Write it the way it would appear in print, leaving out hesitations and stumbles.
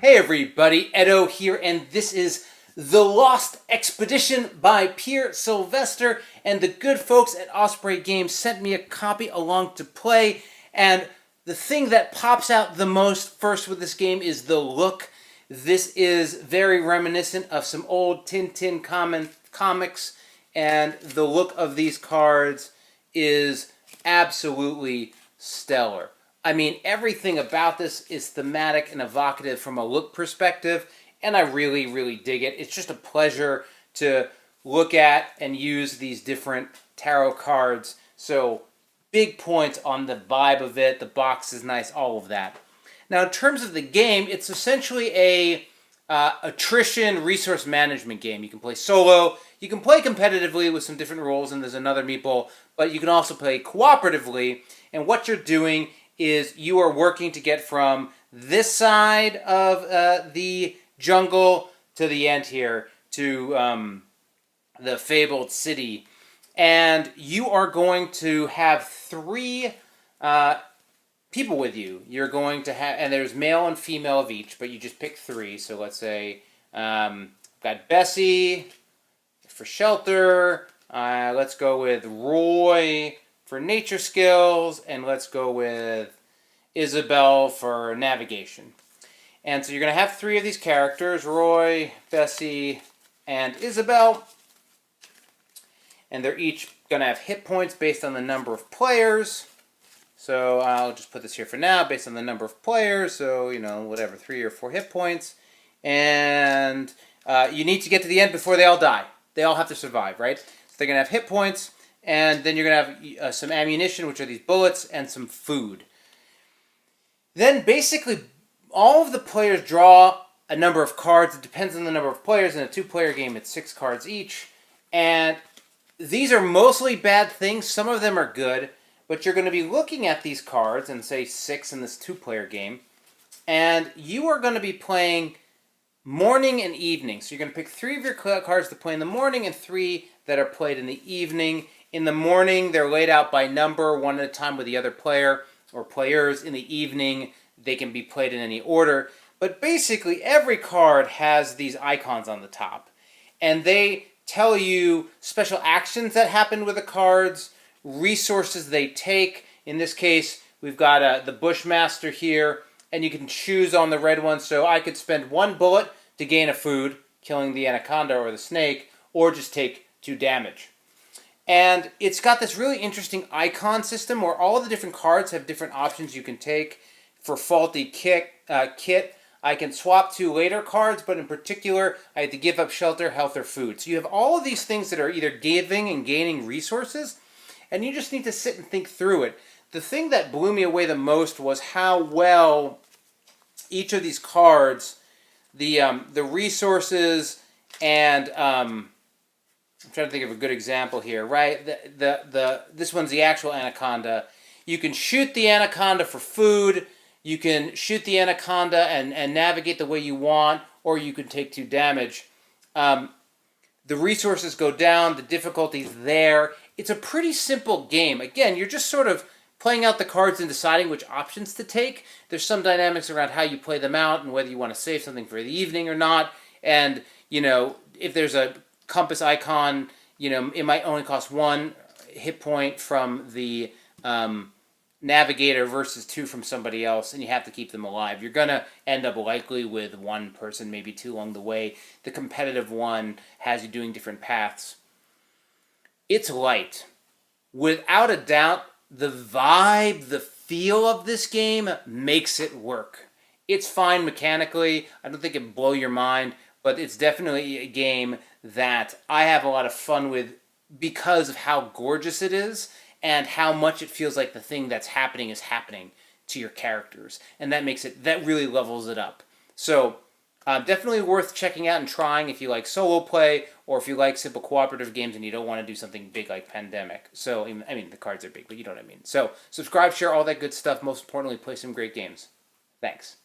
Hey everybody, Edo here, and this is The Lost Expedition by Peer Sylvester, and the good folks at Osprey Games sent me a copy along to play, and the thing that pops out the most first with this game is the look. This is very reminiscent of some old Tintin comics, and the look of these cards is absolutely stellar. I mean, everything about this is thematic and evocative from a look perspective, and I really, really dig it. It's just a pleasure to look at and use these different tarot cards. So, big points on the vibe of it. The box is nice, all of that. Now, in terms of the game, it's essentially a attrition resource management game. You can play solo, you can play competitively with some different rules, and there's another meeple, but you can also play cooperatively, and what you're doing is you are working to get from this side of the jungle to the end here, to the fabled city. And you are going to have three people with you. You're going to have, and there's male and female of each, but you just pick three. So let's say, got Bessie for shelter. Let's go with Roy for nature skills, and let's go with Isabel for navigation. And so you're going to have three of these characters, Roy, Bessie, and Isabel. And they're each going to have hit points based on the number of players. So I'll just put this here for now, based on the number of players. So, you know, whatever, 3 or 4 hit points. And you need to get to the end before they all die. They all have to survive, right? So they're going to have hit points. And then you're going to have some ammunition, which are these bullets, and some food. Then basically, all of the players draw a number of cards. It depends on the number of players. In a 2-player game, it's 6 cards each. And these are mostly bad things. Some of them are good. But you're going to be looking at these cards, and say 6 in this 2-player game. And you are going to be playing morning and evening. So you're going to pick 3 of your cards to play in the morning and 3 that are played in the evening. In the morning, they're laid out by number, one at a time with the other player or players. In the evening, they can be played in any order. But basically, every card has these icons on the top. And they tell you special actions that happen with the cards, resources they take. In this case, we've got the Bushmaster here, and you can choose on the red one. So I could spend 1 bullet to gain a food, killing the anaconda or the snake, or just take 2 damage. And it's got this really interesting icon system where all of the different cards have different options you can take. For faulty kit, I can swap 2 later cards, but in particular, I had to give up shelter, health, or food. So you have all of these things that are either giving and gaining resources, and you just need to sit and think through it. The thing that blew me away the most was how well each of these cards, the resources, and I'm trying to think of a good example here, right? This one's the actual anaconda. You can shoot the anaconda for food. You can shoot the anaconda and navigate the way you want, or you can take 2 damage. The resources go down. The difficulty's there. It's a pretty simple game. Again, you're just sort of playing out the cards and deciding which options to take. There's some dynamics around how you play them out and whether you want to save something for the evening or not. And, you know, if there's a compass icon, you know, it might only cost 1 hit point from the navigator versus 2 from somebody else, and you have to keep them alive. You're going to end up likely with 1 person, maybe 2 along the way. The competitive one has you doing different paths. It's light. Without a doubt, the vibe, the feel of this game makes it work. It's fine mechanically. I don't think it'll blow your mind, but it's definitely a game that I have a lot of fun with because of how gorgeous it is and how much it feels like the thing that's happening is happening to your characters. And that makes it, that really levels it up. So, definitely worth checking out and trying if you like solo play or if you like simple cooperative games and you don't want to do something big like Pandemic. So, I mean, the cards are big, but you know what I mean. So, subscribe, share, all that good stuff. Most importantly, play some great games. Thanks.